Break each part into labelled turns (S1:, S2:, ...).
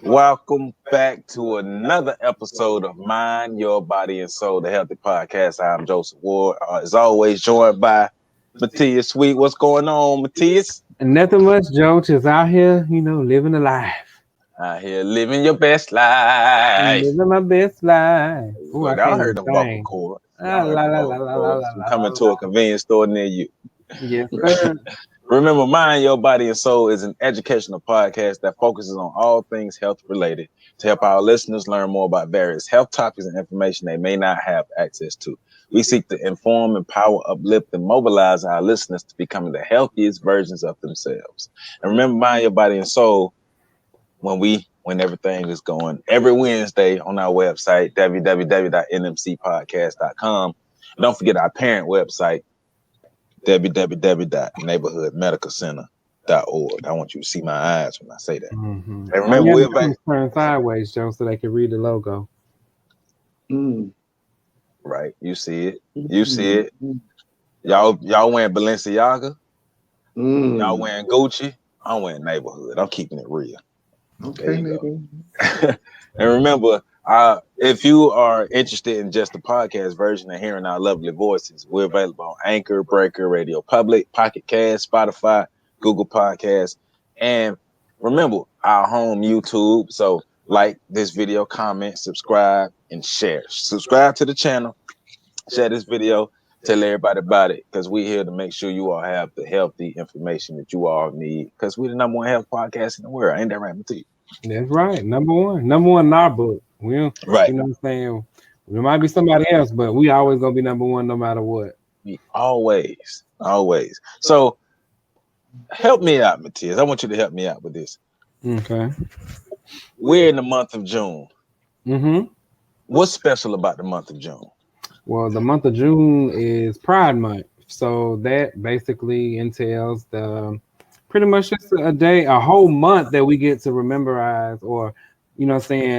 S1: Welcome back to another episode of Mind, Your Body, and Soul, the Healthy Podcast. I'm Joseph Ward, as always, joined by Mathias Sweet. What's going on, Mathias?
S2: Nothing much, Joe. Just out here, living a life.
S1: Out here living your best life.
S2: Living my best life. Oh, I
S1: Y'all
S2: can't
S1: heard
S2: even
S1: them vocal
S2: sing.
S1: cords.
S2: Ah,
S1: Y'all heard
S2: la
S1: them
S2: la la
S1: vocal
S2: la la
S1: cords.
S2: la
S1: I'm
S2: la la
S1: coming to
S2: la.
S1: a convenience store near you.
S2: Yes, sir.
S1: Remember, Mind, Your Body, and Soul is an educational podcast that focuses on all things health related to help our listeners learn more about various health topics and information they may not have access to. We seek to inform, empower, uplift, and mobilize our listeners to becoming the healthiest versions of themselves. And remember, Mind, Your Body, and Soul, when everything is going every Wednesday on our website, www.nmcpodcast.com. And don't forget our parent website, www.neighborhoodmedicalcenter.org. I want you to see my eyes when I say that. And
S2: All
S1: remember,
S2: you have
S1: we're
S2: to do
S1: back.
S2: is turn sideways, Joe, so they can read the logo.
S1: Right. You see it. You see it. Y'all wearing Balenciaga. Y'all wearing Gucci. I'm wearing neighborhood. I'm keeping it real. There
S3: Okay,
S1: you go.
S3: maybe.
S1: And remember, if you are interested in just the podcast version of hearing our lovely voices, we're available on Anchor, Breaker, Radio Public, Pocket Cast, Spotify, Google Podcasts, and remember our home YouTube. So like this video, comment, subscribe, and share. Subscribe to the channel, share this video, tell everybody about it, because we're here to make sure you all have the healthy information that you all need, because we're the number one health podcast in the world. Ain't that right, Matthew?
S2: That's right. Number one. Number one in our book.
S1: Right.
S2: You know what I'm saying? There might be somebody else, but we always gonna be number one no matter what.
S1: Always, always. So help me out, Matthias. I want you to help me out with this.
S2: Okay.
S1: We're in the month of June.
S2: Mm-hmm.
S1: What's special about the month of June?
S2: Well, the month of June is Pride Month. So that basically entails the pretty much just a day, a whole month that we get to rememberize or,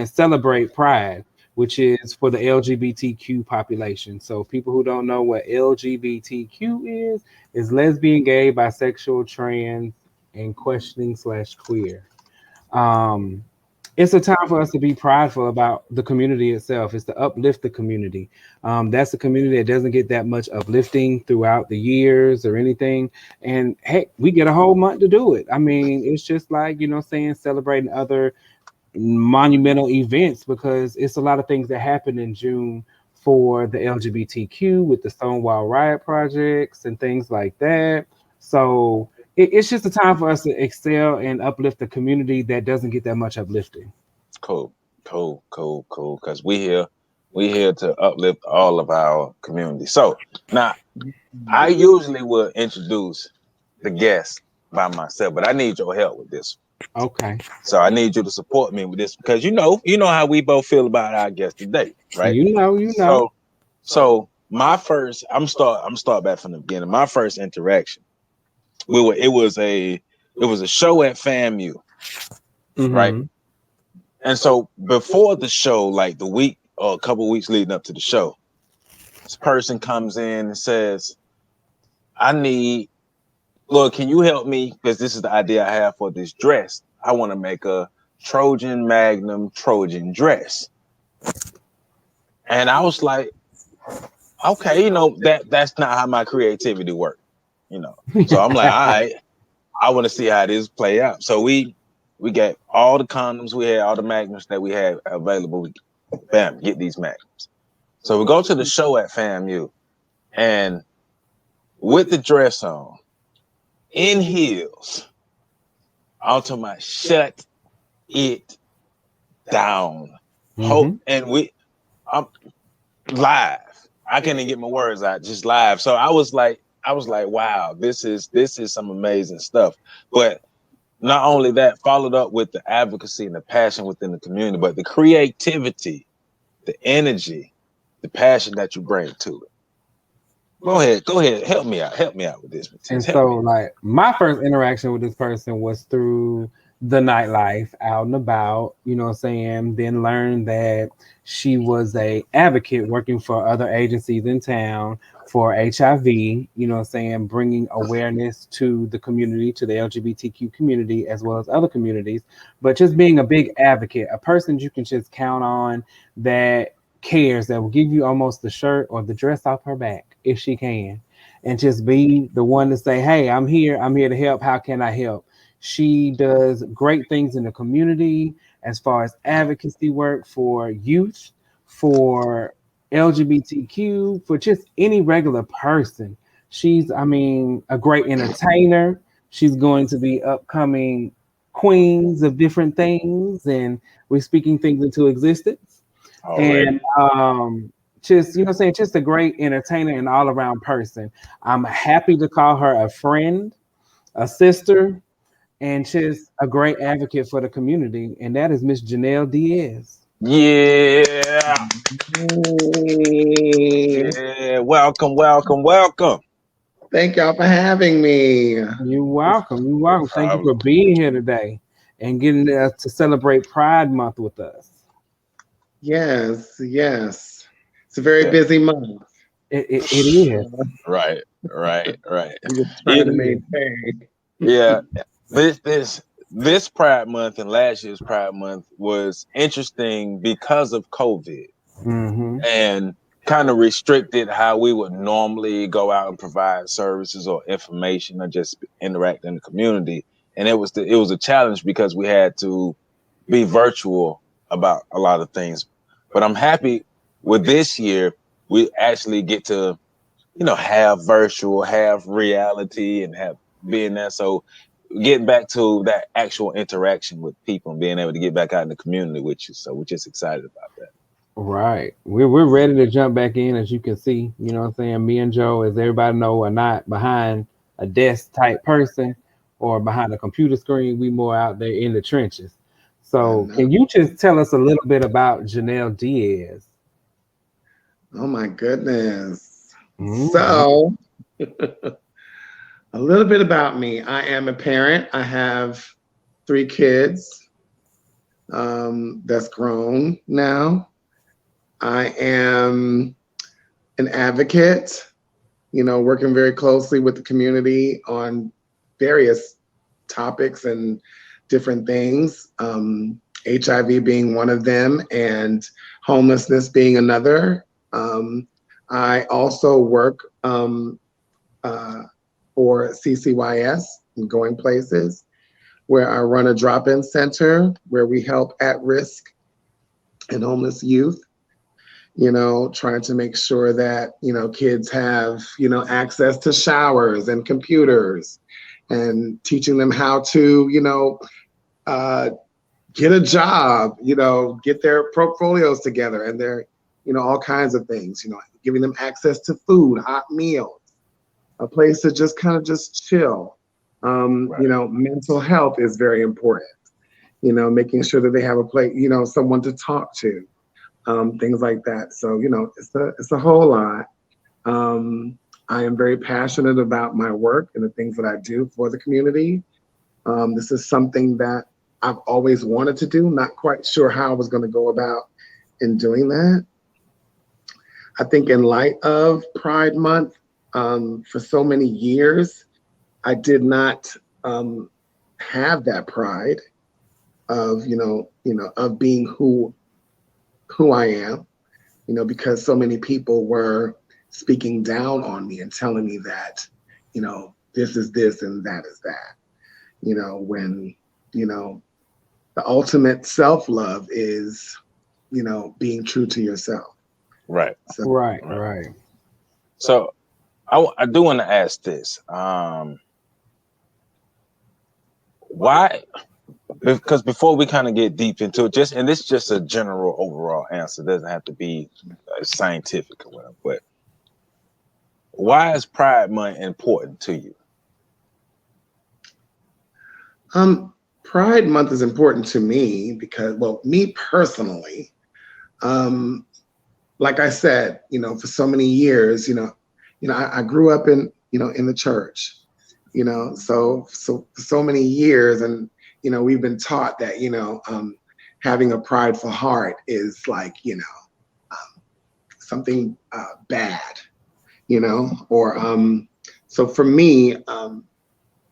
S2: celebrate Pride, which is for the LGBTQ population. So people who don't know what LGBTQ is lesbian, gay, bisexual, trans, and questioning / queer. Um, it's a time for us to be prideful about the community itself. It's to uplift the community. That's a community that doesn't get that much uplifting throughout the years or anything. And heck, we get a whole month to do it. I mean, it's just like, celebrating other monumental events because it's a lot of things that happen in June for the LGBTQ with the Stonewall Riot projects and things like that. So it's just a time for us to excel and uplift the community that doesn't get that much uplifting.
S1: Cool, cool, cool, cool. Because we here to uplift all of our community. So now I usually will introduce the guest by myself, but I need your help with this.
S2: Okay.
S1: So I need you to support me with this because you know how we both feel about our guest today, right?
S2: You know.
S1: So my first, I'm start back from the beginning. My first interaction, it was a show at FAMU, right?
S2: Mm-hmm.
S1: And so before the show, like the week or a couple weeks leading up to the show, this person comes in and says, "I need, Lord, can you help me? Because this is the idea I have for this dress. I want to make a Trojan Magnum Trojan dress." And I was like, okay, that's not how my creativity works. So I'm like, all right, I want to see how this play out. So we got all the condoms we had, all the magnums that we had available. Bam, get these magnums. So we go to the show at FAMU, and with the dress on, in heels, I'm talking about shut it down.
S2: Mm-hmm.
S1: And I'm live. I can't even get my words out, just live. So I was like, wow, this is some amazing stuff. But not only that, followed up with the advocacy and the passion within the community, but the creativity, the energy, the passion that you bring to it. Go ahead, help me out with this, Matthias.
S2: And
S1: Help
S2: so,
S1: me.
S2: like, my first interaction with this person was through the nightlife out and about, you know what I'm saying? Then learned that she was a advocate working for other agencies in town for HIV, you know what I'm saying, bringing awareness to the community, to the LGBTQ community, as well as other communities, but just being a big advocate, a person you can just count on that cares, that will give you almost the shirt or the dress off her back if she can, and just be the one to say, hey, I'm here to help. How can I help? She does great things in the community as far as advocacy work for youth, for LGBTQ, for just any regular person. She's, I mean, a great entertainer. She's going to be upcoming queens of different things, and we're speaking things into existence.
S1: Already.
S2: And just, you know what I'm saying, just a great entertainer and all around person. I'm happy to call her a friend, a sister, and she's a great advocate for the community, and that is Miss Janelle Diaz.
S1: Yeah.
S3: Hey,
S1: Yeah. Welcome, welcome, welcome.
S3: thank y'all for having me.
S2: You're welcome. You're welcome. Thank you for
S1: Problem.
S2: being here today and getting to celebrate Pride Month with us.
S3: Yes, yes. It's a very
S1: Yeah.
S3: busy month.
S2: It is.
S1: Right, right, right.
S3: I'm just
S2: It
S3: trying to
S2: is.
S3: maintain.
S1: Yeah, this Pride Month and last year's Pride Month was interesting because of COVID
S2: Mm-hmm.
S1: and kind of restricted how we would normally go out and provide services or information or just interact in the community. And it was a challenge because we had to be virtual about a lot of things. But I'm happy with this year. We actually get to have virtual, have reality, and have being there. So getting back to that actual interaction with people and being able to get back out in the community with you. So we're just excited about that.
S2: Right. We're ready to jump back in, as you can see. You know what I'm saying? Me and Joe, as everybody know, are not behind a desk type person or behind a computer screen. We more out there in the trenches.
S3: I
S2: So
S3: know.
S2: can you just tell us a little bit about Janelle Diaz?
S3: Oh my goodness.
S2: Mm-hmm.
S3: So, a little bit about me. I am a parent. I have 3 kids that's grown now. I am an advocate, working very closely with the community on various topics and different things. HIV being one of them, and homelessness being another. I also work uh, for CCYS, Going Places, where I run a drop-in center where we help at-risk and homeless youth, trying to make sure that, kids have, access to showers and computers, and teaching them how to, uh, get a job, get their portfolios together and their, all kinds of things, giving them access to food, hot meals, a place to just kind of just chill.
S1: Right.
S3: Mental health is very important, making sure that they have a place, someone to talk to, things like that. So, it's a whole lot. I am very passionate about my work and the things that I do for the community. This is something that I've always wanted to do, not quite sure how I was going to go about in doing that. I think in light of Pride Month, for so many years, I did not have that pride of, of being who I am, because so many people were speaking down on me and telling me that, this is this and that is that, when, the ultimate self-love is, being true to yourself.
S1: Right.
S3: So,
S2: Right.
S1: So I do want to ask this. Why? Because before we kind of get deep into it, and this is just a general overall answer, it doesn't have to be scientific or whatever, but why is Pride Month important to you?
S3: Pride Month is important to me because, well, me personally, like I said, for so many years, I grew up in the church, so many years, and we've been taught that, having a prideful heart is like, something bad, or so for me,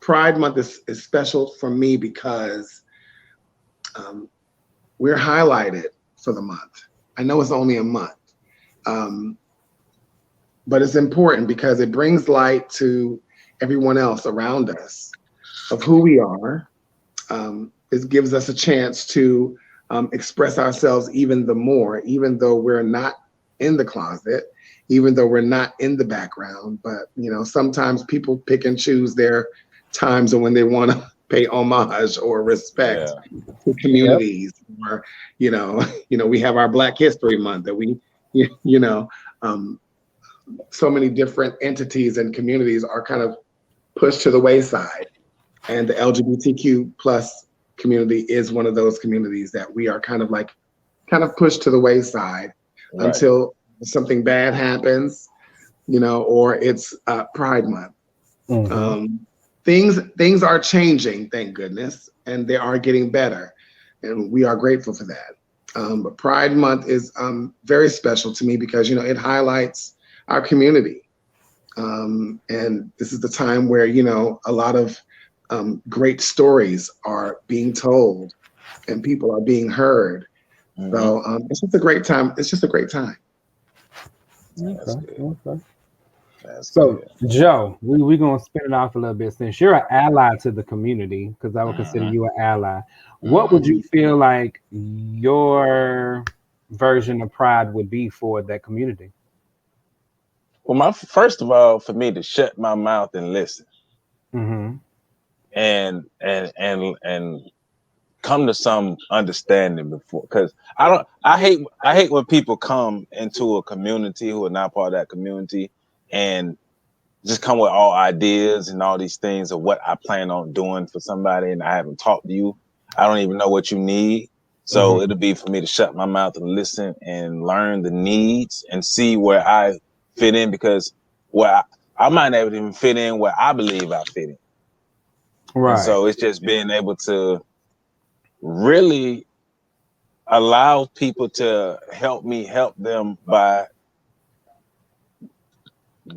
S3: Pride Month is special for me because we're highlighted for the month. I know it's only a month, but it's important because it brings light to everyone else around us of who we are. It gives us a chance to express ourselves even the more, even though we're not in the closet, even though we're not in the background. But sometimes people pick and choose their times and when they want to pay homage or respect to communities, or we have our Black History Month that we, so many different entities and communities are kind of pushed to the wayside, and the LGBTQ plus community is one of those communities that we are kind of pushed to the wayside until something bad happens, or it's Pride Month. Things are changing, thank goodness, and they are getting better, and we are grateful for that. But Pride Month is very special to me because it highlights our community, and this is the time where a lot of great stories are being told, and people are being heard. So it's just a great time. It's just a great time.
S2: Okay. So, Joe, we're going to spin it off a little bit. Since you're an ally to the community, because I would consider you an ally, what would you feel like your version of Pride would be for that community?
S1: Well, first of all, for me to shut my mouth and listen, and come to some understanding before, because I hate when people come into a community who are not part of that community and just come with all ideas and all these things of what I plan on doing for somebody, and I haven't talked to you. I don't even know what you need. So it'll be for me to shut my mouth and listen and learn the needs and see where I fit in, because I might not even fit in where I believe I fit in. Right. And so it's just being able to really allow people to help me help them by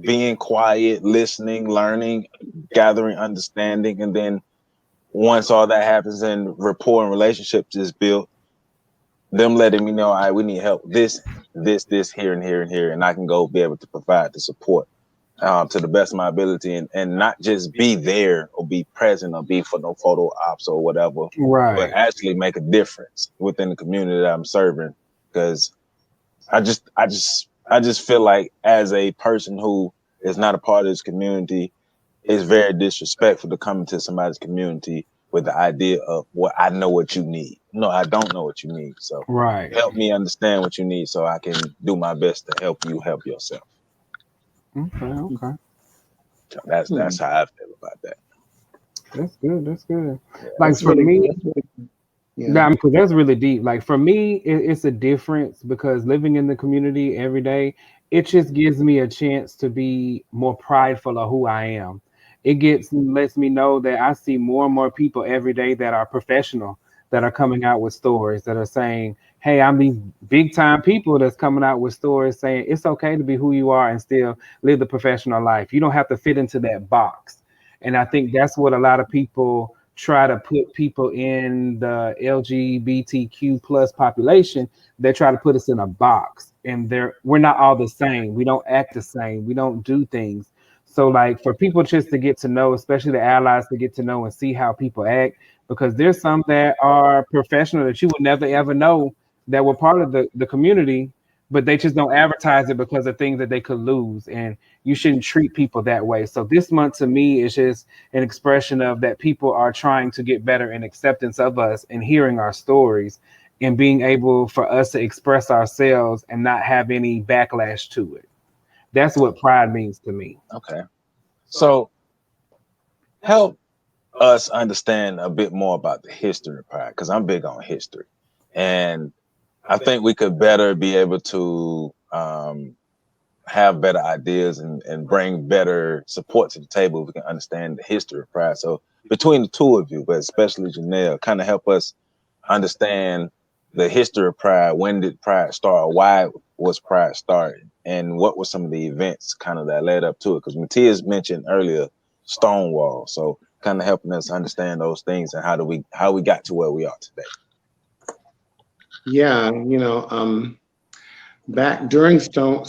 S1: being quiet, listening, learning, gathering understanding, and then once all that happens and rapport and relationships is built, them letting me know, all right, we need help, this, here and here and here, and I can go be able to provide the support to the best of my ability, and not just be there or be present or be for no photo ops or whatever, but actually make a difference within the community that I'm serving. Because I just feel like as a person who is not a part of this community, it's very disrespectful to come into somebody's community with the idea of, well, I know what you need. No, I don't know what you need. So help me understand what you need so I can do my best to help you help yourself.
S2: Okay.
S1: So that's how I feel about that.
S2: That's good.
S3: Yeah,
S2: like for me,
S3: yeah,
S2: because that's really deep. Like for me, it's a difference, because living in the community every day, it just gives me a chance to be more prideful of who I am. It lets me know that I see more and more people every day that are professional, that are coming out with stories, that are saying, hey, I'm these big time people that's coming out with stories saying it's okay to be who you are and still live the professional life. You don't have to fit into that box. And I think that's what a lot of people try to put people in the LGBTQ plus population. They try to put us in a box, and we're not all the same. We don't act the same. We don't do things. So like for people just to get to know, especially the allies, to get to know and see how people act, because there's some that are professional that you would never ever know that were part of the community, but they just don't advertise it because of things that they could lose. And you shouldn't treat people that way. So this month to me is just an expression of that people are trying to get better in acceptance of us and hearing our stories and being able for us to express ourselves and not have any backlash to it. That's what pride means to me.
S1: Okay. So help us understand a bit more about the history of pride, because I'm big on history. And I think we could better be able to have better ideas and bring better support to the table if we can understand the history of pride. So between the two of you, but especially Janelle, kind of help us understand the history of Pride. When did Pride start? Why was Pride started? And what were some of the events kind of that led up to it? Because Mathias mentioned earlier Stonewall. So kind of helping us understand those things and how we got to where we are today.
S3: Yeah, back during Stonewall,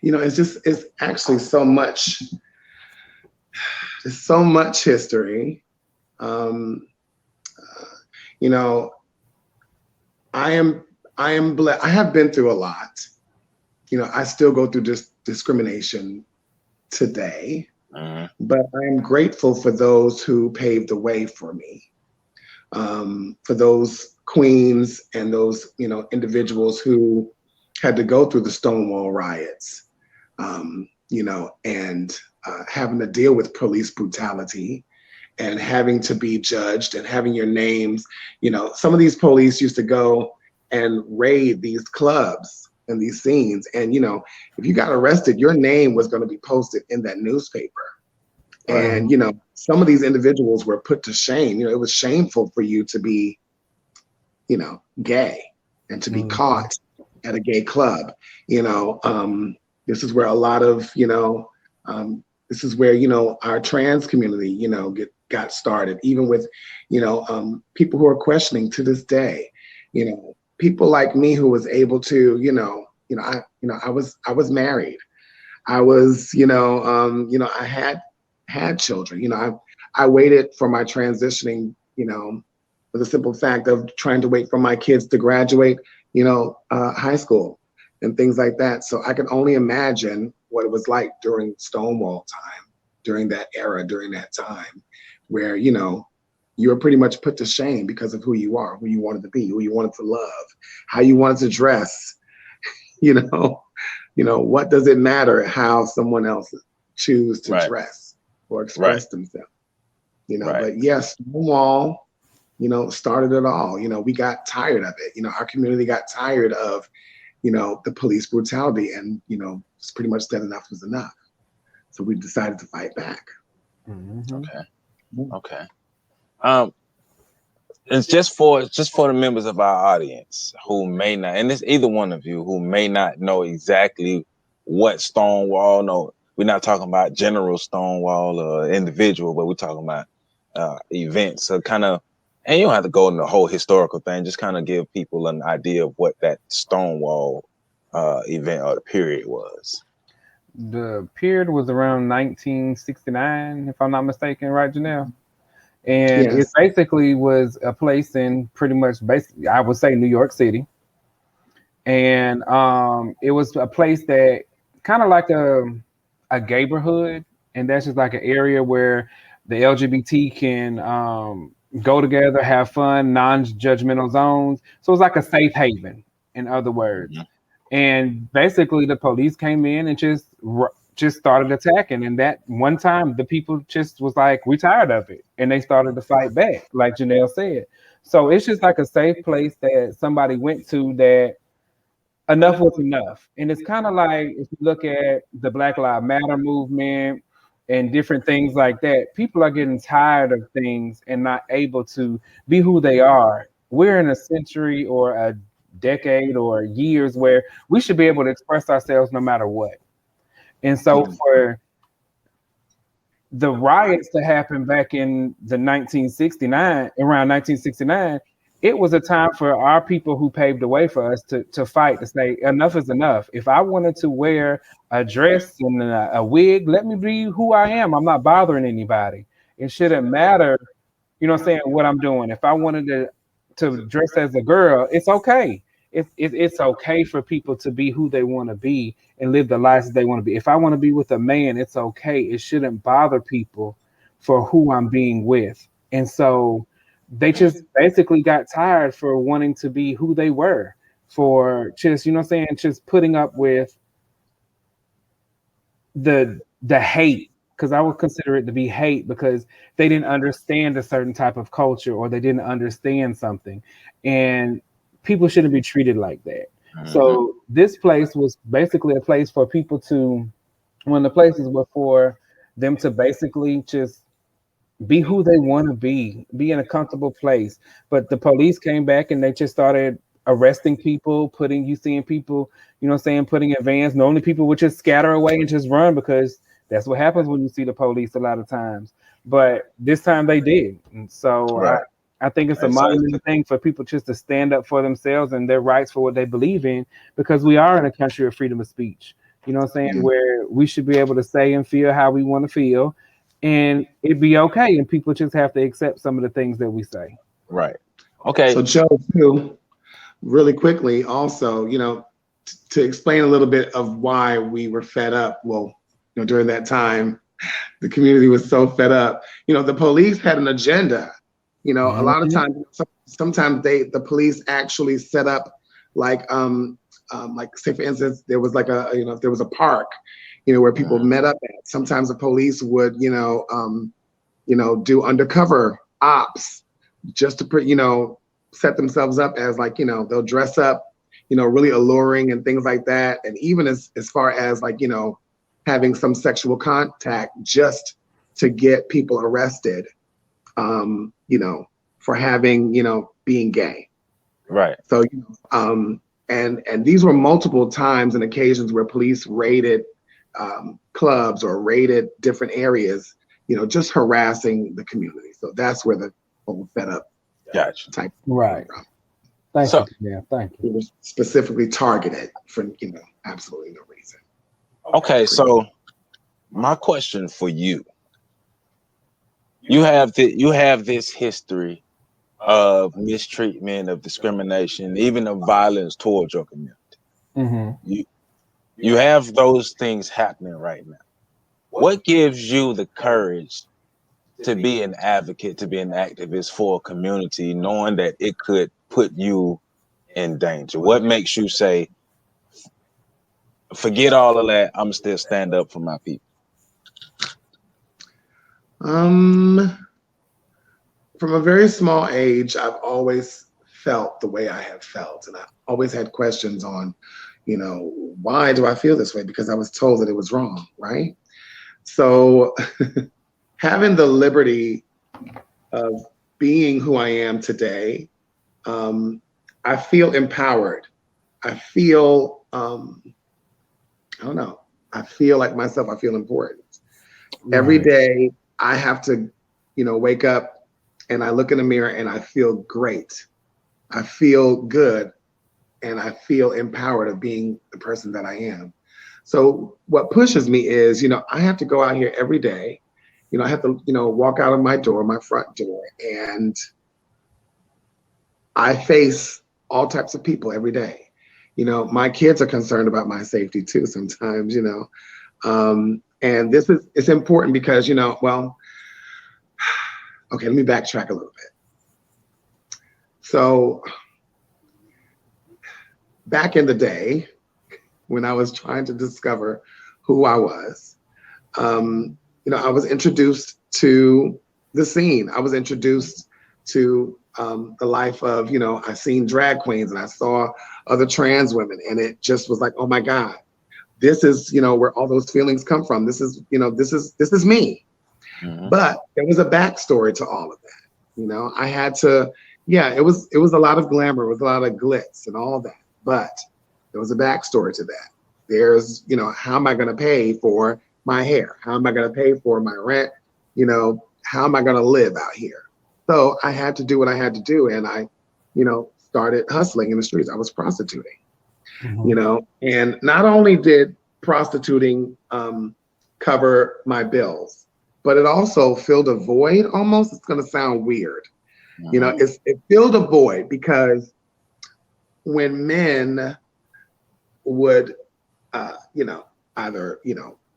S3: it's actually so much. There's so much history. You know, I am blessed. I have been through a lot. I still go through discrimination today, but I am grateful for those who paved the way for me, for those queens and those individuals who had to go through the Stonewall Riots, and having to deal with police brutality and having to be judged and having your names. Some of these police used to go and raid these clubs and these scenes. And, if you got arrested, your name was going to be posted in that newspaper. And, some of these individuals were put to shame. It was shameful for you to be, gay and to be caught at a gay club. This is where a lot of, this is where, our trans community, got started, even with, people who are questioning to this day, people like me who was able to, I was married. I was, I had children. I waited for my transitioning, for the simple fact of trying to wait for my kids to graduate, high school and things like that. So I can only imagine what it was like during Stonewall time, during that era, during that time, where, you were pretty much put to shame because of who you are, who you wanted to be, who you wanted to love, how you wanted to dress. What does it matter how someone else choose to dress or express themselves? But yes, Stonewall, started it all. We got tired of it. Our community got tired of, the police brutality, and, it's pretty much said enough was enough. So we decided to fight back.
S1: Okay. It's just for the members of our audience who may not, and it's either one of you who may not know exactly what Stonewall. No, we're not talking about general Stonewall or individual, but we're talking about events. So kind of, and you don't have to go into the whole historical thing. Just kind of give people an idea of what that Stonewall event or the period was.
S2: The period was around 1969, if I'm not mistaken, right, Janelle? And it basically was a place in pretty much, basically, I would say, New York City. And it was a place that kind of like a neighborhood, and that's just like an area where the LGBT can go together, have fun, non-judgmental zones. So it's like a safe haven, in other words. And basically, the police came in and just started attacking. And that one time, the people just was like, "We tired of it," and they started to fight back, like Janelle said. So it's just like a safe place that somebody went to that enough was enough. And it's kind of like, if you look at the Black Lives Matter movement and different things like that, people are getting tired of things and not able to be who they are. We're in a century or a decade or years where we should be able to express ourselves no matter what. And so for the riots to happen back in the 1969, around 1969, it was a time for our people who paved the way for us to fight, to say enough is enough. If I wanted to wear a dress and a wig, let me be who I am. I'm not bothering anybody. It shouldn't matter, what I'm doing. If I wanted to dress as a girl, it's okay. It's okay for people to be who they want to be and live the lives that they want to be. If I want to be with a man, it's okay. It shouldn't bother people for who I'm being with. And so they just basically got tired for wanting to be who they were, for just, just putting up with the hate, because I would consider it to be hate, because they didn't understand a certain type of culture, or they didn't understand something. And people shouldn't be treated like that. So this place was basically a place for people to, one of the places were for them to basically just be who they want to be in a comfortable place. But the police came back and they just started arresting people, seeing people, putting in vans. Normally people would just scatter away and just run because that's what happens when you see the police a lot of times. But this time they did. And so
S1: Right.
S2: I think it's a monumental thing for people just to stand up for themselves and their rights for what they believe in, because we are in a country of freedom of speech, where we should be able to say and feel how we want to feel, and it'd be okay. And people just have to accept some of the things that we say.
S1: Right. Okay.
S3: So Joe, too, really quickly, also, to explain a little bit of why we were fed up. Well, during that time, the community was so fed up. The police had an agenda. A lot of times, sometimes the police actually set up like say for instance, there was like if there was a park, where people met up at. Sometimes the police would, do undercover ops just to set themselves up as like, they'll dress up, really alluring and things like that. And even as far as like, having some sexual contact just to get people arrested, for having, being gay.
S1: Right.
S3: So, and these were multiple times and occasions where police raided clubs or raided different areas, just harassing the community. So that's where the whole fed up type.
S2: Right. Thank you. Yeah, thank you.
S3: It was specifically targeted for, absolutely no reason.
S1: Okay, so my question for you. You have this history of mistreatment, of discrimination, even of violence towards your community.
S2: Mm-hmm.
S1: You have those things happening right now. What gives you the courage to be an advocate, to be an activist for a community, knowing that it could put you in danger? What makes you say, forget all of that, I'm still stand up for my people?
S3: From a very small age, I've always felt the way I have felt. And I always had questions on, why do I feel this way? Because I was told that it was wrong, right? So having the liberty of being who I am today, I feel empowered. I feel, I don't know, I feel like myself, I feel important. Right. Every day I have to, wake up and I look in the mirror and I feel great. I feel good and I feel empowered of being the person that I am. So what pushes me is, I have to go out here every day. I have to, walk out of my front door, and I face all types of people every day. My kids are concerned about my safety too sometimes, and it's important because, okay, let me backtrack a little bit. So back in the day, when I was trying to discover who I was, I was introduced to the scene. I was introduced to the life of, I seen drag queens and I saw other trans women, and it just was like, oh my God, this is, where all those feelings come from. This is, this is me. Mm-hmm. But there was a backstory to all of that. I had to, it was a lot of glamour, it was a lot of glitz and all that, but there was a backstory to that. There's, how am I going to pay for my hair? How am I going to pay for my rent? How am I going to live out here? So I had to do what I had to do. And I, started hustling in the streets. I was prostituting, mm-hmm. And not only did prostituting cover my bills, but it also filled a void almost. It's going to sound weird. Mm-hmm. It filled a void because when men would, either,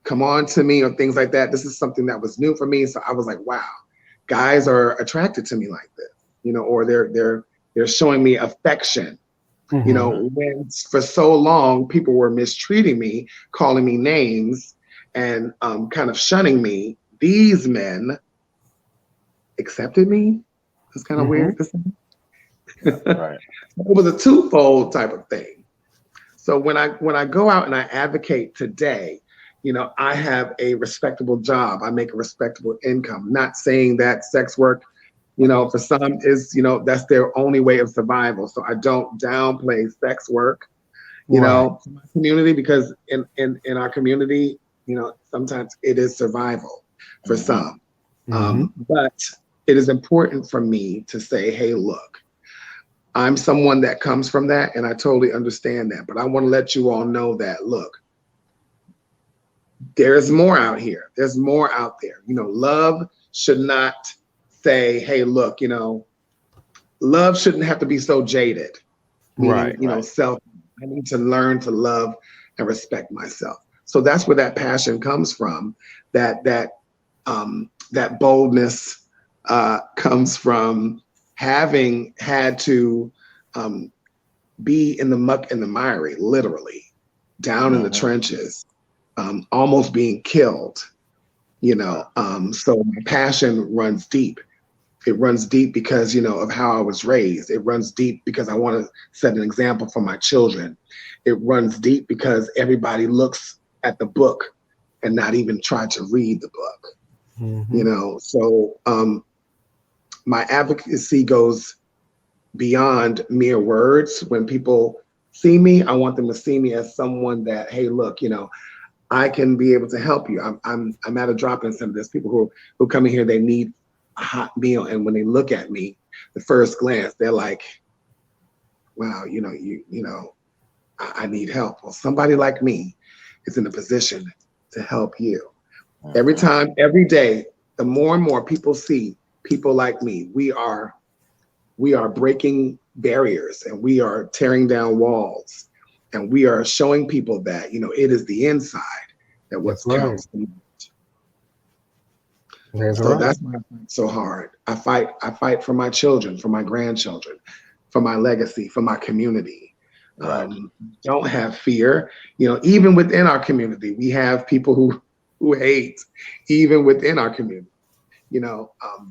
S3: come on to me or things like that, this is something that was new for me. So I was like, wow, guys are attracted to me like this, or they're showing me affection, mm-hmm. When for so long people were mistreating me, calling me names and kind of shunning me. These men accepted me. It's kind of mm-hmm. weird to say. Right. It was a twofold type of thing. So when I go out and I advocate today, I have a respectable job. I make a respectable income. Not saying that sex work, for some is, that's their only way of survival. So I don't downplay sex work, for my community, because in our community, sometimes it is survival for some. But it is important for me to say, hey, look, I'm someone that comes from that, and I totally understand that. But I want to let you all know that, look, there's more out here. There's more out there. Love should not say, hey, look, love shouldn't have to be so jaded. Meaning, self, I need to learn to love and respect myself. So that's where that passion comes from. That boldness comes from having had to be in the muck and the miry, literally, down in the trenches, almost being killed, so my passion runs deep. It runs deep because, of how I was raised. It runs deep because I want to set an example for my children. It runs deep because everybody looks at the book and not even try to read the book. So my advocacy goes beyond mere words. When people see me, I want them to see me as someone that, hey, look, I can be able to help you. I'm at a drop-in center. There's people who come in here, they need a hot meal, and when they look at me, the first glance, they're like, wow, I need help. Well, somebody like me is in a position to help you. Every time, every day, the more and more people see people like me, we are breaking barriers, and we are tearing down walls, and we are showing people that, it is the inside that what counts. That's why I fight so hard. I fight for my children, for my grandchildren, for my legacy, for my community. Don't have fear. Even within our community, we have people who hate, even within our community.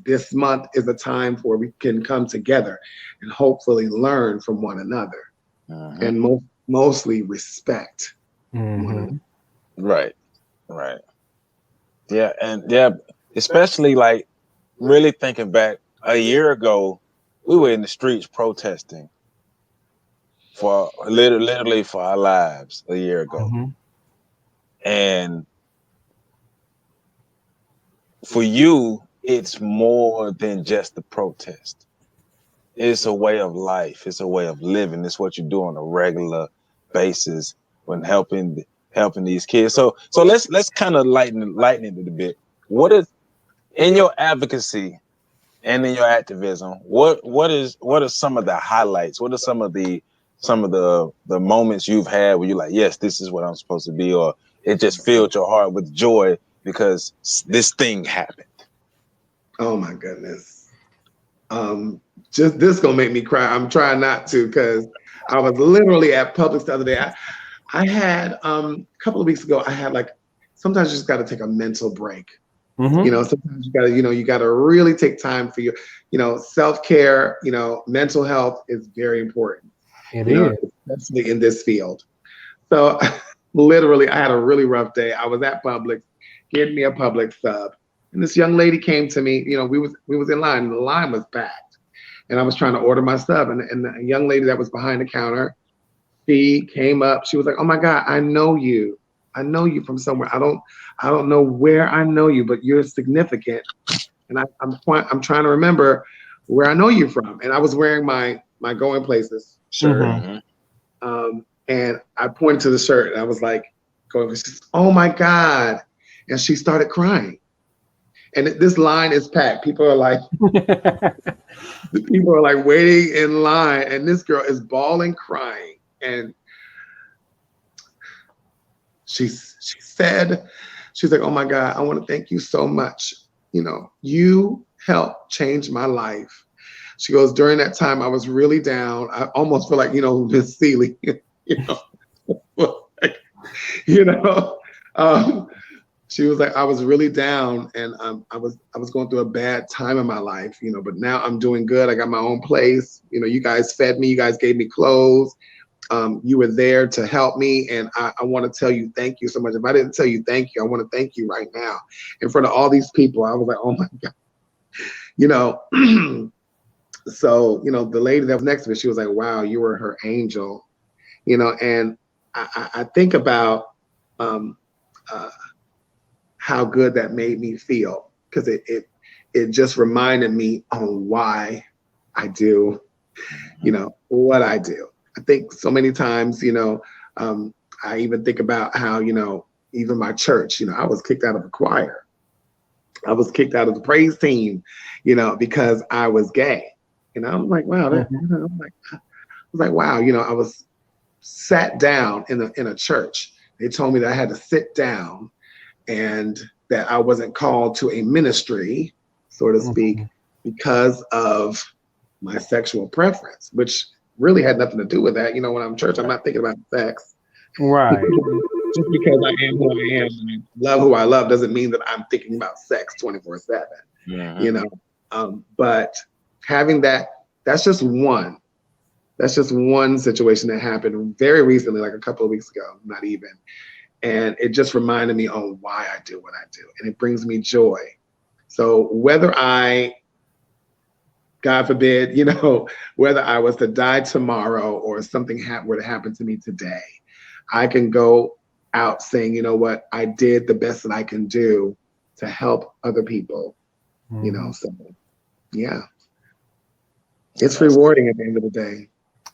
S3: This month is a time where we can come together and hopefully learn from one another, and mostly respect one another.
S1: Right. Yeah, and especially like really thinking back a year ago, we were in the streets protesting for literally for our lives a year ago. And for you, it's more than just the protest. It's a way of life. It's a way of living. It's what you do on a regular basis when helping these kids. So let's kind of lighten it a bit. What is in your advocacy and in your activism? What are some of the highlights? What are some of the moments you've had where you're like, yes, this is what I'm supposed to be, or it just filled your heart with joy because this thing happened?
S3: Oh my goodness. Just this gonna make me cry. I'm trying not to, because I was literally at Publix the other day. I had a couple of weeks ago, I had sometimes you just gotta take a mental break. Sometimes you gotta really take time for your, self-care, mental health is very important.
S2: It is.
S3: Especially in this field. So literally I had a really rough day. I was at Publix getting me a Publix sub. And this young lady came to me, we was in line, and the line was packed. And I was trying to order my sub. And the young lady that was behind the counter, she came up, she was like, oh my God, I know you. I know you from somewhere. I don't know where I know you, but you're significant. And I'm trying to remember where I know you from. And I was wearing my Going Places shirt. And I pointed to the shirt, and I was like, oh my God. And she started crying. And this line is packed. People are like waiting in line, and this girl is bawling, crying. And she said, she's like, oh my God, I want to thank you so much. You helped change my life. She goes, during that time, I was really down. I almost feel like, Miss Seeley, she was like, I was really down, and I was going through a bad time in my life, but now I'm doing good. I got my own place. You guys fed me. You guys gave me clothes. You were there to help me, and I want to tell you thank you so much. If I didn't tell you thank you, I want to thank you right now in front of all these people. I was like, oh my God, you know. So, you know, the lady that was next to me, she was like, wow, you were her angel, you know. And I think about how good that made me feel, because it just reminded me on why I do, you know, what I do. I think so many times, you know, I even think about how, you know, even my church, you know, I was kicked out of the choir. I was kicked out of the praise team, you know, because I was gay. And I was like, wow, that, you know, I was like, wow, you know, I was sat down in a church. They told me that I had to sit down and that I wasn't called to a ministry, so to speak, because of my sexual preference, which really had nothing to do with that. You know, when I'm in church, I'm not thinking about sex.
S2: Right.
S3: Just because I am who I am and I love who I love doesn't mean that I'm thinking about sex 24/7. You know, but having that's just one. That's just one situation that happened very recently, like a couple of weeks ago, not even. And it just reminded me on why I do what I do. And it brings me joy. So whether I, God forbid, you know, whether I was to die tomorrow or something were to happen to me today, I can go out saying, you know what, I did the best that I can do to help other people, you know. So yeah, it's rewarding at the end of the day.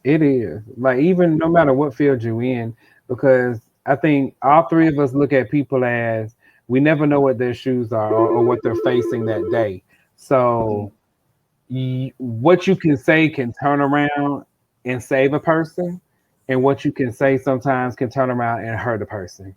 S2: It is. Like, even no matter what field you're in, because I think all three of us look at people as we never know what their shoes are, or what they're facing that day. So what you can say can turn around and save a person, and what you can say sometimes can turn around and hurt a person.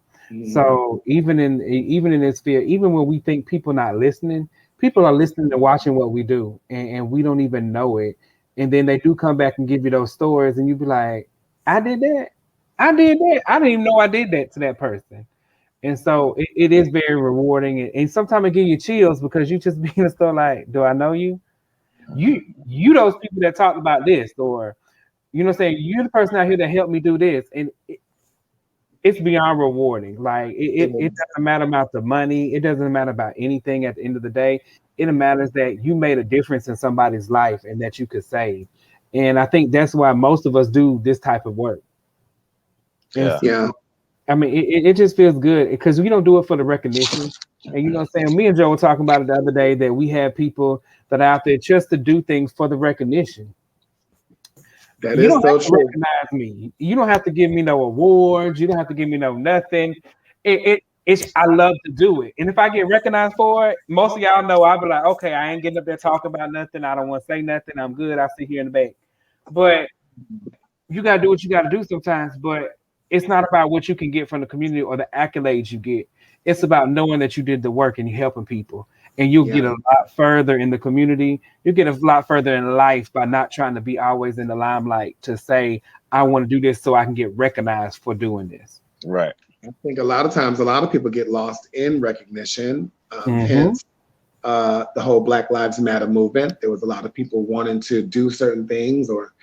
S2: So even in this field, even when we think people not listening, people are listening and watching what we do, and we don't even know it. And then they do come back and give you those stories, and you be like, I did that. I did that. I didn't even know I did that to that person. And so it is very rewarding. And sometimes it gives you chills, because you just be in the store like, do I know you? You those people that talked about this, or, you know what I'm saying, you're the person out here that helped me do this. And it's beyond rewarding. Like, it doesn't matter about the money. It doesn't matter about anything at the end of the day. It matters that you made a difference in somebody's life and that you could save. And I think that's why most of us do this type of work.
S3: Yeah.
S2: I mean, it just feels good, because we don't do it for the recognition. And you know what I'm saying? Me and Joe were talking about it the other day, that we have people that are out there just to do things for the recognition.
S3: That
S2: You
S3: is
S2: don't
S3: so
S2: have to
S3: true.
S2: recognize me. You don't have to give me no awards. You don't have to give me no nothing. It's I love to do it. And if I get recognized for it, most of y'all know I'll be like, okay, I ain't getting up there talking about nothing. I don't want to say nothing. I'm good. I'll sit here in the back. But you gotta do what you gotta do sometimes. But it's not about what you can get from the community or the accolades you get. It's about knowing that you did the work and you're helping people. And you'll get a lot further in the community. You get a lot further in life by not trying to be always in the limelight to say, I want to do this so I can get recognized for doing this.
S1: Right.
S3: I think a lot of times, a lot of people get lost in recognition. Hence, the whole Black Lives Matter movement. There was a lot of people wanting to do certain things, or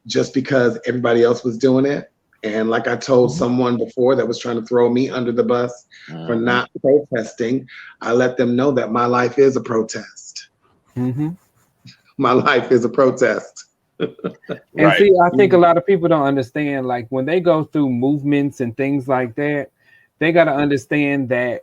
S3: just because everybody else was doing it. And like I told someone before that was trying to throw me under the bus for not protesting, I let them know that my life is a protest. My life is a protest.
S2: And see, I think a lot of people don't understand, like, when they go through movements and things like that, they got to understand that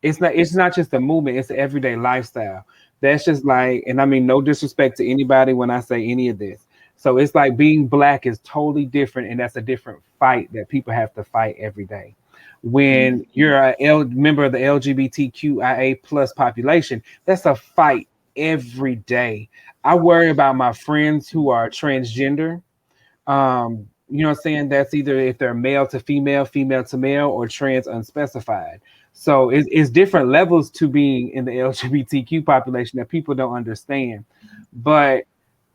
S2: it's not just a movement, it's an everyday lifestyle. That's just like, and I mean, no disrespect to anybody when I say any of this. So it's like being Black is totally different, and that's a different fight that people have to fight every day. When you're a member of the LGBTQIA plus population, that's a fight every day. I worry about my friends who are transgender. You know what I'm saying? That's either if they're male to female, female to male, or trans unspecified. So it's different levels to being in the LGBTQ population that people don't understand. But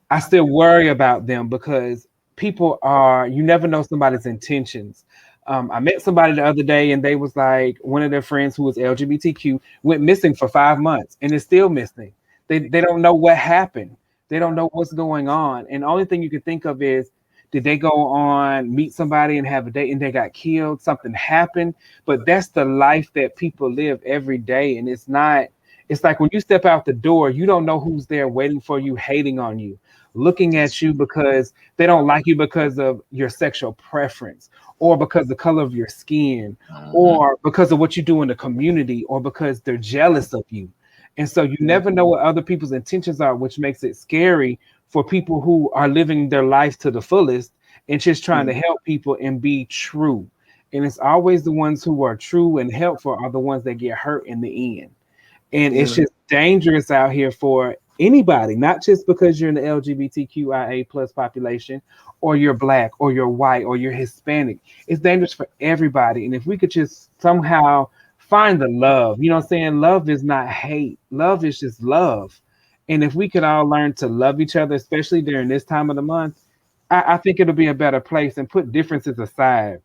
S2: I still worry about them, because you never know somebody's intentions. I met somebody the other day, and they was like, one of their friends who was LGBTQ went missing for 5 months and is still missing. They don't know what happened. They don't know what's going on. And the only thing you can think of is, Did they go on meet somebody and have a date and they got killed? Something happened. But that's the life that people live every day. And it's not, it's like when you step out the door, you don't know who's there waiting for you, hating on you, looking at you because they don't like you because of your sexual preference or because of the color of your skin or because of what you do in the community or because they're jealous of you. And so you never know what other people's intentions are, which makes it scary for people who are living their life to the fullest and just trying to help people and be true. And it's always the ones who are true and helpful are the ones that get hurt in the end. And it's just dangerous out here for anybody, not just because you're in the LGBTQIA plus population or you're black or you're white or you're Hispanic. It's dangerous for everybody. And if we could just somehow find the love, you know what I'm saying? Love is not hate. Love is just love. And if we could all learn to love each other, especially during this time of the month, I think it'll be a better place and put differences aside.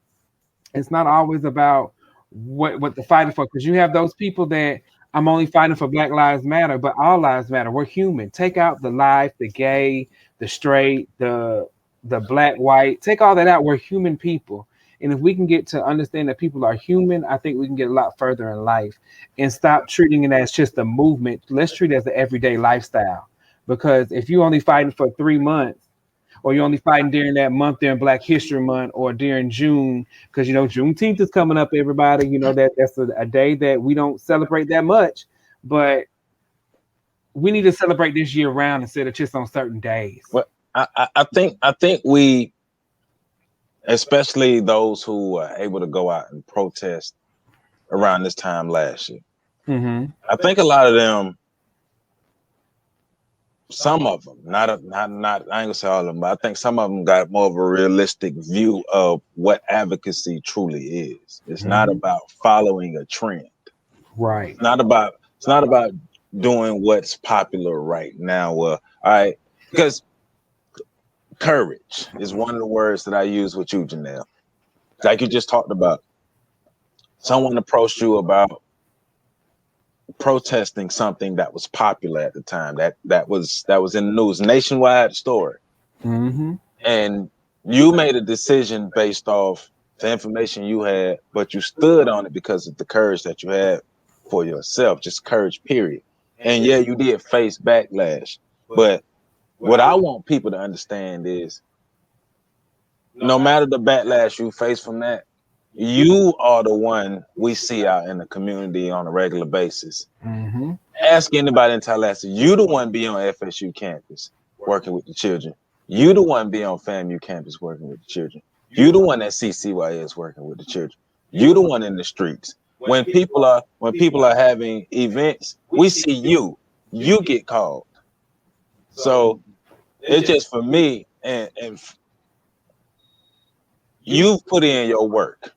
S2: It's not always about what the fighting for, because you have those people that I'm only fighting for Black Lives Matter, but all lives matter. We're human. Take out the life, the gay, the straight, the black, white. Take all that out. We're human people. And if we can get to understand that people are human, I think we can get a lot further in life and stop treating it as just a movement. Let's treat it as an everyday lifestyle. Because if you're only fighting for 3 months, or you're only fighting during that month during Black History Month or during June, because you know Juneteenth is coming up, everybody. You know that's a day that we don't celebrate that much, but we need to celebrate this year round instead of just on certain days.
S1: Well, I think we, especially those who are able to go out and protest around this time last year, I think a lot of them, some of them, not I ain't gonna say all of them, but I think some of them got more of a realistic view of what advocacy truly is. It's not about following a trend.
S2: Right.
S1: It's not about doing what's popular right now. All right, because courage is one of the words that I use with you, Janelle. Like you just talked about. Someone approached you about protesting something that was popular at the time, that was in the news, nationwide story, and you made a decision based off the information you had, but you stood on it because of the courage that you had for yourself, just courage, period. And yeah, you did face backlash, but what I want people to understand is no matter the backlash you face from that, you are the one we see out in the community on a regular basis. Ask anybody in Tallahassee. You the one be on FSU campus working with the children. You the one be on FAMU campus working with the children. You the one at CCYS working with the children. You the one in the streets. When people are having events, we see you. You get called. So it's just for me, and you've put in your work.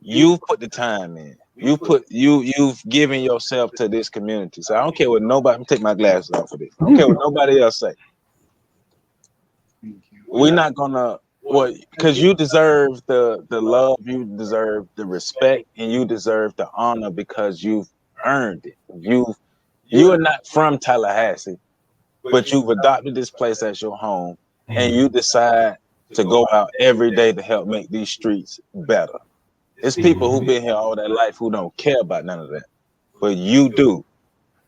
S1: You've put the time in. You've given yourself to this community. So I don't care what nobody. I'm take my glasses off for this. I don't care what nobody else say. We're not gonna, well, because you deserve the love, you deserve the respect, and you deserve the honor because you've earned it. You are not from Tallahassee, but you've adopted this place as your home, and you decide to go out every day to help make these streets better. It's people who've been here all their life who don't care about none of that, but you do.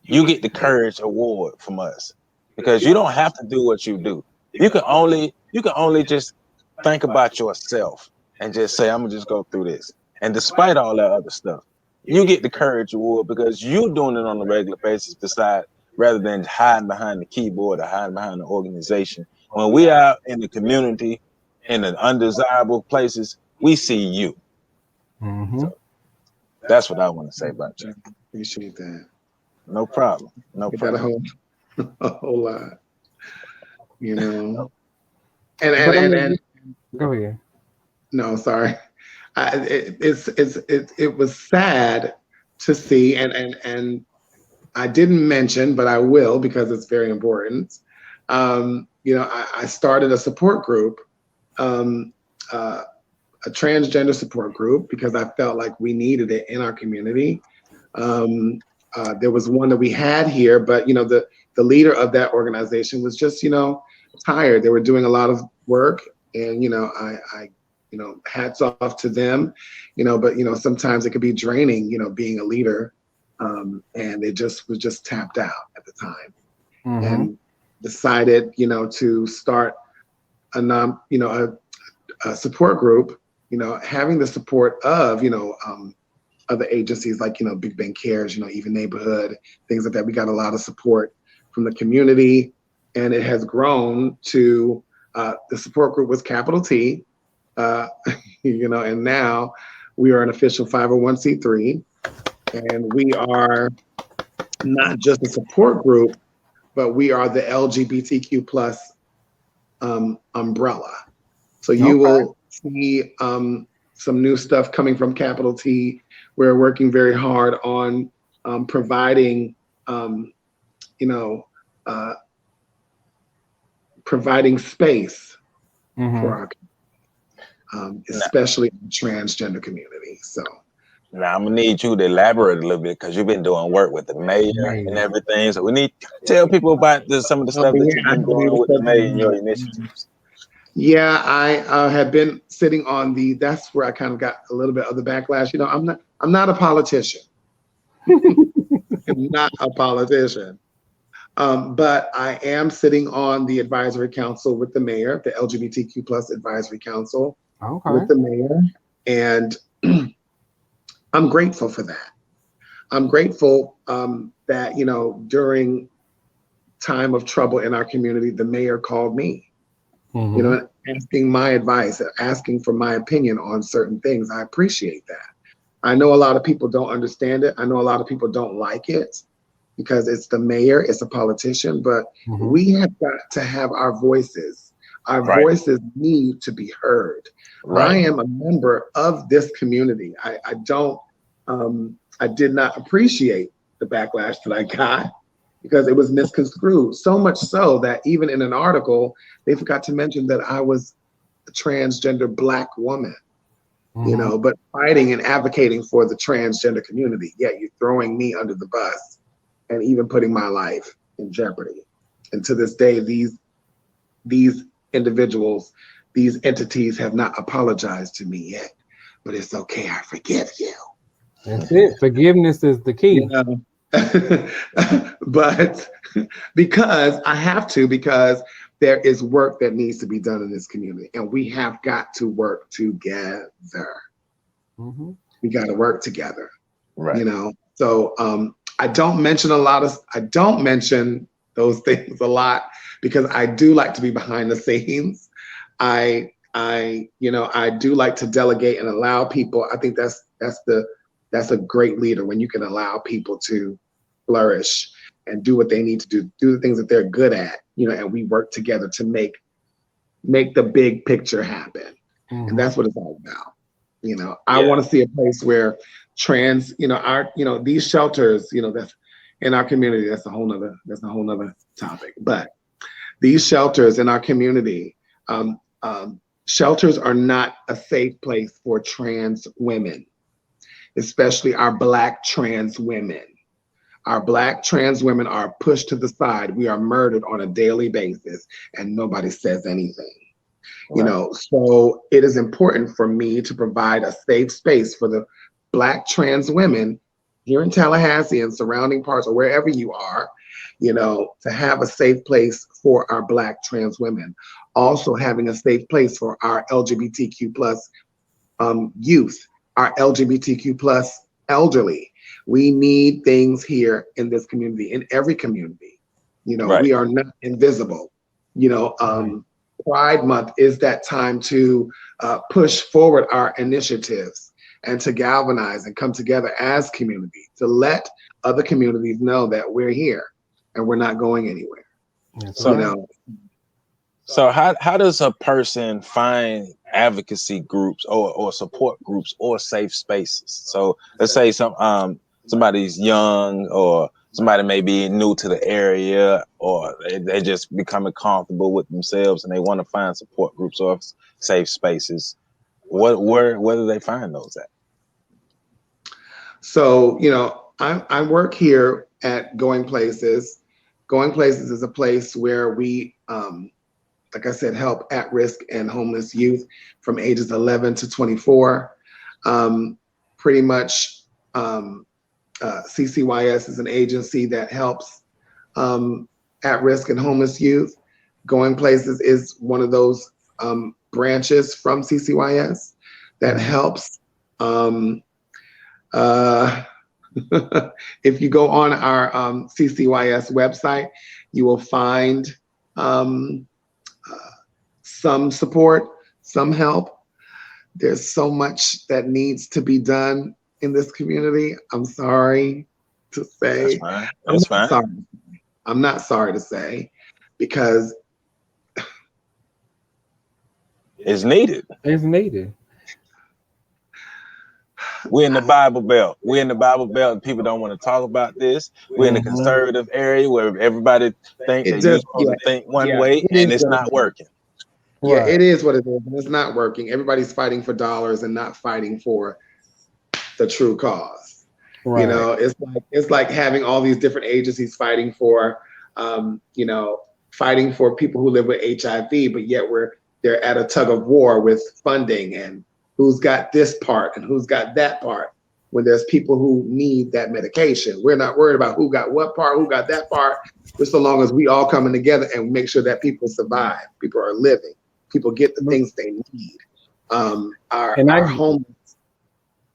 S1: You get the courage award from us because you don't have to do what you do. You can only just think about yourself and just say, I'm gonna just go through this. And despite all that other stuff, you get the courage award because you're doing it on a regular basis beside, rather than hiding behind the keyboard or hiding behind the organization. When we are in the community, in the undesirable places, we see you. So that's what I want to say about you.
S3: Appreciate that.
S1: No problem. No problem.
S3: A whole lot. You know. And
S2: go ahead.
S3: No, sorry. It was sad to see, and I didn't mention, but I will because it's very important. You know, I started a support group, a transgender support group, because I felt like we needed it in our community. There was one that we had here, but you know, the leader of that organization was just, you know, tired. They were doing a lot of work, and I hats off to them, but sometimes it could be draining, being a leader, and it just was just tapped out at the time, and decided, to start a support group, having the support of, other agencies like, Big Bang Cares, even Neighborhood, things like that. We got a lot of support from the community, and it has grown to, the support group was capital T, and now we are an official 501c3, and we are not just a support group, but we are the LGBTQ plus umbrella. So you will see some new stuff coming from capital T. We're working very hard on providing, providing space for our especially the transgender community. So
S1: now I'm gonna need you to elaborate a little bit, because you've been doing work with the mayor and everything. So we need to tell people about some of the stuff that you've been doing with the mayor and your initiatives.
S3: Yeah, I have been sitting on that's where I kind of got a little bit of the backlash. I'm not a politician. I'm not a politician. But I am sitting on the advisory council with the mayor, the LGBTQ plus advisory council with the mayor. And I'm grateful for that. I'm grateful that, during time of trouble in our community, the mayor called me, asking my advice, asking for my opinion on certain things. I appreciate that. I know a lot of people don't understand it. I know a lot of people don't like it, because it's the mayor, it's a politician, but we have got to have our voices. Our voices need to be heard. I am a member of this community. I did not appreciate the backlash that I got, because it was misconstrued. So much so that even in an article, they forgot to mention that I was a transgender Black woman, but fighting and advocating for the transgender community. Yet you're throwing me under the bus and even putting my life in jeopardy. And to this day, these individuals, these entities have not apologized to me yet, but it's okay. I forgive you.
S2: That's it. Forgiveness is the key.
S3: But because I have to, because there is work that needs to be done in this community, and we have got to work together. We got to work together, So I don't mention those things a lot, because I do like to be behind the scenes. I do like to delegate and allow people. I think that's a great leader, when you can allow people to flourish and do what they need to do the things that they're good at, and we work together to make the big picture happen. And that's what it's all about. I want to see a place where these shelters, that's in our community, that's a whole nother topic. But these shelters in our community, shelters are not a safe place for trans women, especially our Black trans women. Our Black trans women are pushed to the side. We are murdered on a daily basis, and nobody says anything. So it is important for me to provide a safe space for the Black trans women here in Tallahassee and surrounding parts, or wherever you are, to have a safe place for our Black trans women. Also having a safe place for our LGBTQ plus youth, our LGBTQ plus elderly. We need things here in this community, in every community. We are not invisible. Pride Month is that time to push forward our initiatives and to galvanize and come together as community, to let other communities know that we're here and we're not going anywhere.
S1: So how does a person find advocacy groups or support groups or safe spaces? So let's say somebody's young, or somebody may be new to the area, or they're just becoming comfortable with themselves and they want to find support groups or safe spaces. Where do they find those at?
S3: So, I work here at Going Places. Going Places is a place where we like I said, help at-risk and homeless youth from ages 11 to 24. Pretty much, CCYS is an agency that helps at-risk and homeless youth. Going Places is one of those branches from CCYS that helps. If you go on our CCYS website, you will find some support, some help. There's so much that needs to be done in this community. I'm sorry to say.
S1: That's fine.
S3: Sorry. I'm not sorry to say, because
S1: it's needed.
S2: It's needed.
S1: We're in the Bible Belt. We're in the Bible Belt, and people don't want to talk about this. We're in the conservative area where everybody think that you're supposed to think one way, and it's not working.
S3: Yeah, it is what it is, and it's not working. Everybody's fighting for dollars and not fighting for the true cause. Right. You know, it's like having all these different agencies fighting for, fighting for people who live with HIV, but yet they're at a tug of war with funding and who's got this part and who's got that part, when there's people who need that medication. We're not worried about who got what part, who got that part, just so long as we all coming together and make sure that people survive, people are living, people get the things they need. Our homeless.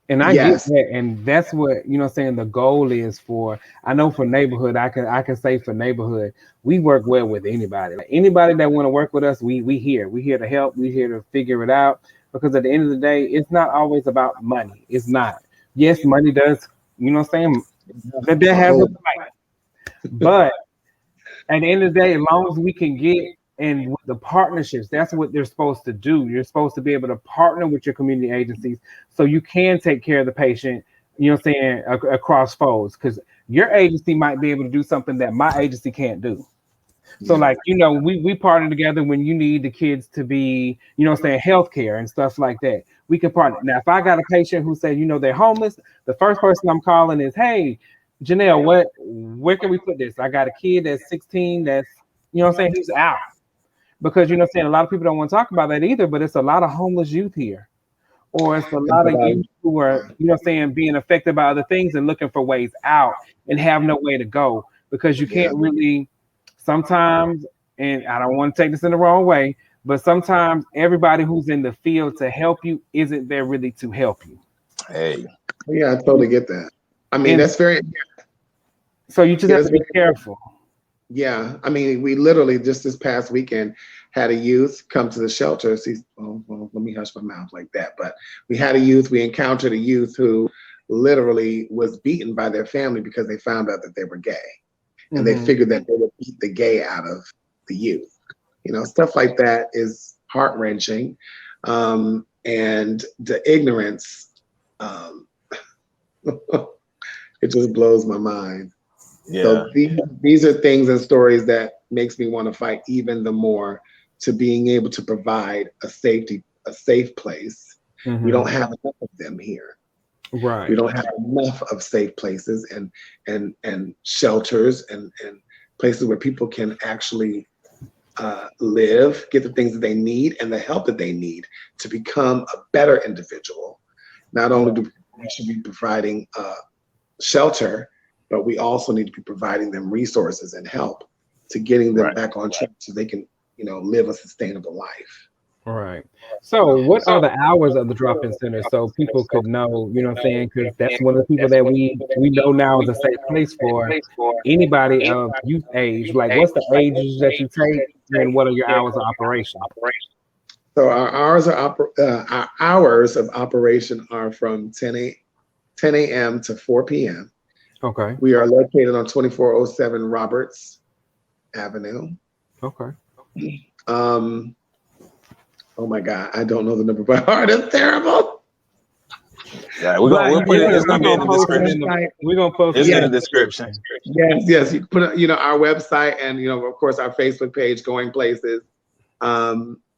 S2: And I get that, and that's what saying the goal is for. I know for neighborhood, I can say for neighborhood, we work well with anybody. Like anybody that want to work with us, we here to help, we here to figure it out. Because at the end of the day, it's not always about money. It's not. Yes, money does, that has a price. But at the end of the day, as long as we can get, and with the partnerships, that's what they're supposed to do. You're supposed to be able to partner with your community agencies so you can take care of the patient, across folds. Because your agency might be able to do something that my agency can't do. So like, we partner together when you need the kids to be, healthcare and stuff like that. We can partner. Now, if I got a patient who said, they're homeless, the first person I'm calling is, hey, Janelle, where can we put this? I got a kid that's 16 that's, he's out. Because, a lot of people don't want to talk about that either, but it's a lot of homeless youth here. Or it's a lot of youth who are, being affected by other things and looking for ways out and have no way to go. Because you can't really... Sometimes, and I don't want to take this in the wrong way, but sometimes everybody who's in the field to help you isn't there really to help you.
S1: Hey.
S3: Yeah, I totally get that. I mean, that's very...
S2: So you just have to be careful.
S3: Yeah. I mean, we literally just this past weekend had a youth come to the shelter. Let me hush my mouth like that. But we encountered a youth who literally was beaten by their family because they found out that they were gay. And they figured that they would beat the gay out of the youth. Stuff like that is heart-wrenching. And the ignorance, it just blows my mind. Yeah. So these are things and stories that makes me want to fight even the more to being able to provide a safe place. We don't have enough of them here. Right. We don't have enough of safe places and shelters and places where people can actually live, get the things that they need and the help that they need to become a better individual. Not only do we should be providing shelter, but we also need to be providing them resources and help to getting them back on track so they can, live a sustainable life.
S2: Right. So what are the hours of the drop-in center so people could know, because that's one of the people that we know now is a safe place for anybody of youth age. Like, what's the ages that you take and what are your hours of operation?
S3: So our hours of operation are from 10 a.m. to 4 p.m.
S2: Okay.
S3: We are located on 2407 Roberts Avenue.
S2: Okay.
S3: Oh my God, I don't know the number by heart. It's terrible.
S1: Yeah, we'll put it. It's gonna be in the description.
S2: We're gonna post
S1: it in the description.
S3: Yes. You can put our website and of course our Facebook page, Going Places.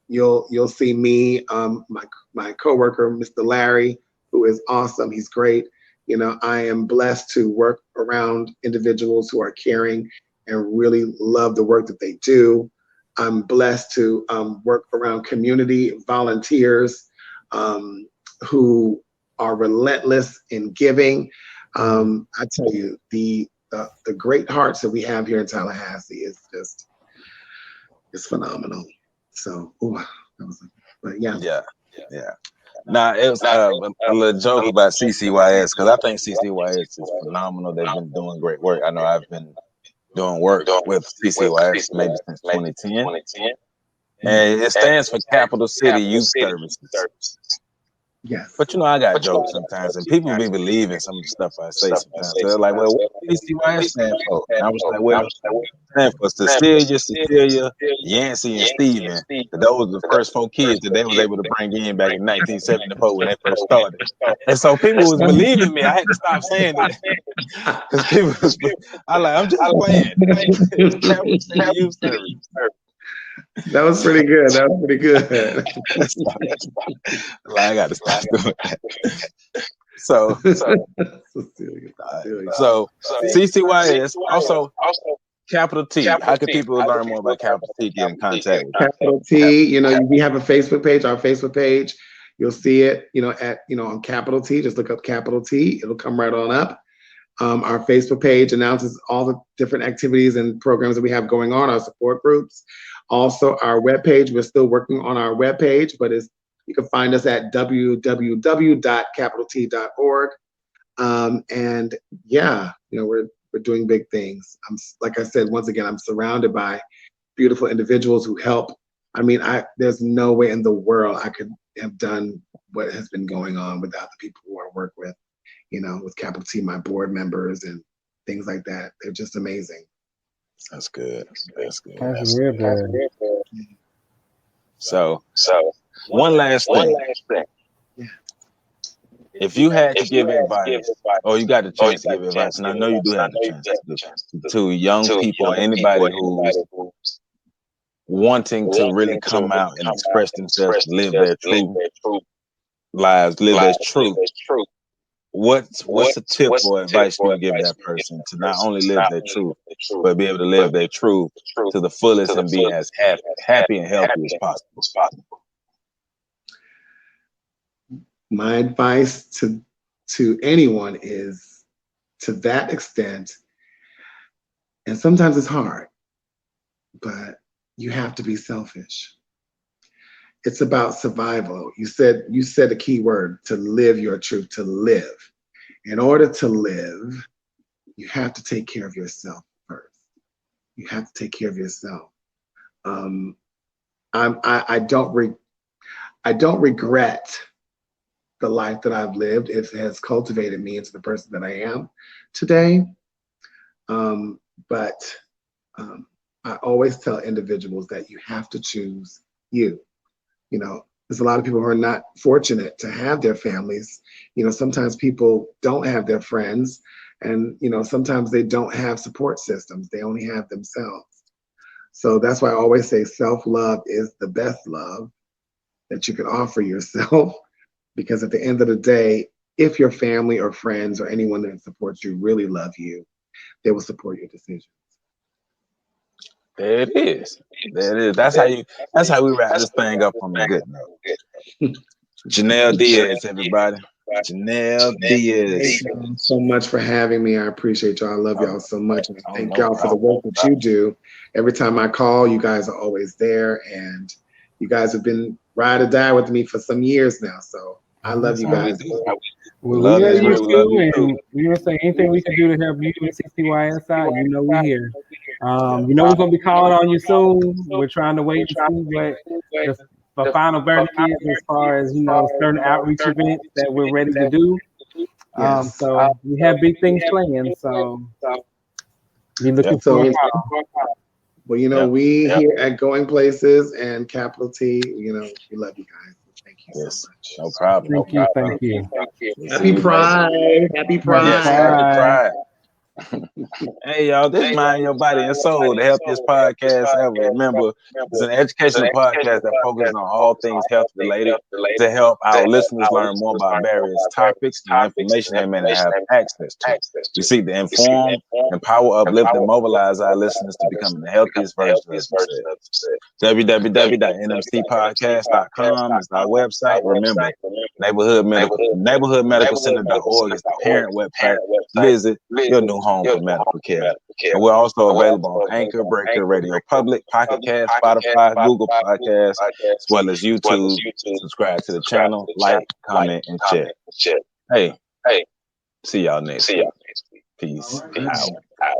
S3: You'll see me, my coworker, Mr. Larry, who is awesome. He's great. I am blessed to work around individuals who are caring and really love the work that they do. I'm blessed to work around community volunteers who are relentless in giving. I tell you, the great hearts that we have here in Tallahassee is just, it's phenomenal. So, but yeah.
S1: Nah, it was a little joke about CCYS, because I think CCYS is phenomenal. They've been doing great work. I know I've been doing work with CCYS maybe since 2010. And it stands for Capital City Youth Services.
S3: Yes.
S1: But you know, I got jokes sometimes, and people be believing some of the stuff I say sometimes. So they're like, well, what does CCYS stand for? And I was like, well, it stands for Cecilia, Yancey, and Steven. Those were the first 4 kids that they was able to bring in back in 1974 when they first started. And so people was believing me. I had to stop saying it. Because people was, I'm just playing. It's Capital City Youth Services.
S3: That was pretty good. That was pretty good.
S1: I got to stop doing that. So CCYS, also Capital T. How can people learn more about Capital T, get in contact with
S3: Capital T? You know, we have a Facebook page. Our Facebook page, you'll see it. On Capital T. Just look up Capital T. It'll come right on up. Our Facebook page announces all the different activities and programs that we have going on. Our support groups. Also, our webpage, we're still working on our webpage, but you can find us at www.capitalT.org. And yeah, we're doing big things. Like I said, once again, I'm surrounded by beautiful individuals who help. I mean, there's no way in the world I could have done what has been going on without the people who I work with, with Capital T, my board members and things like that. They're just amazing.
S1: That's good.
S2: That's real good.
S1: So one last thing. If you had to give advice, or you got the chance to give advice, and I know you do have the chance to young people, anybody who's wanting to really come out and express themselves, live their true lives, live their truth, what's a tip or advice you would give that person to not only live their truth, but be able to live their truth to the fullest and be as happy and healthy as possible?
S3: My advice to anyone is, to that extent, and sometimes it's hard, but you have to be selfish. It's about survival. You said a key word, to live your truth, to live. In order to live, you have to take care of yourself first. You have to take care of yourself. I don't regret the life that I've lived. It has cultivated me into the person that I am today. But I always tell individuals that you have to choose you. There's a lot of people who are not fortunate to have their families. Sometimes people don't have their friends, and sometimes they don't have support systems. They only have themselves. So that's why I always say self-love is the best love that you can offer yourself. Because at the end of the day, if your family or friends or anyone that supports you really love you, they will support your decisions.
S1: There it is. That's how we wrap this thing up on a good note. Janelle Diaz, everybody. Janelle Diaz.
S3: Thank you so much for having me. I appreciate y'all. I love y'all so much. And I thank y'all for the work that you do. Every time I call, you guys are always there. And you guys have been ride or die with me for some years now. So I love you guys.
S2: We love you too. And we want to say anything we can do to help you and CCYS out, we're here. We're going to be calling on you soon. We're trying to wait and see what the final verdict is as far as, certain outreach events that we're ready to do. So we have big things planned. So be looking for a call.
S3: Well, we here at Going Places and Capital T, we love you guys. Thank you so much.
S1: No problem.
S2: Thank you.
S3: Happy Pride. Happy Pride.
S1: Yes, happy Pride. Hey y'all, this is Mind Your Body and Soul, the healthiest podcast ever. Remember, it's an educational podcast that focuses on all things health related to help our listeners learn more about various topics and information they may not have access to. We seek to inform, empower, uplift, and mobilize our listeners to becoming the healthiest version of themselves. www.nmcpodcast.com is our website. Remember, neighborhoodmedicalcenter.org is the parent website. Visit your new home for medical care. And we're also available on Anchor, Breaker, Radio Public, Pocket Cast, Spotify, Google Podcasts, as well as YouTube. Subscribe to the channel, like, comment, and share. Hey, see y'all next week. Peace out.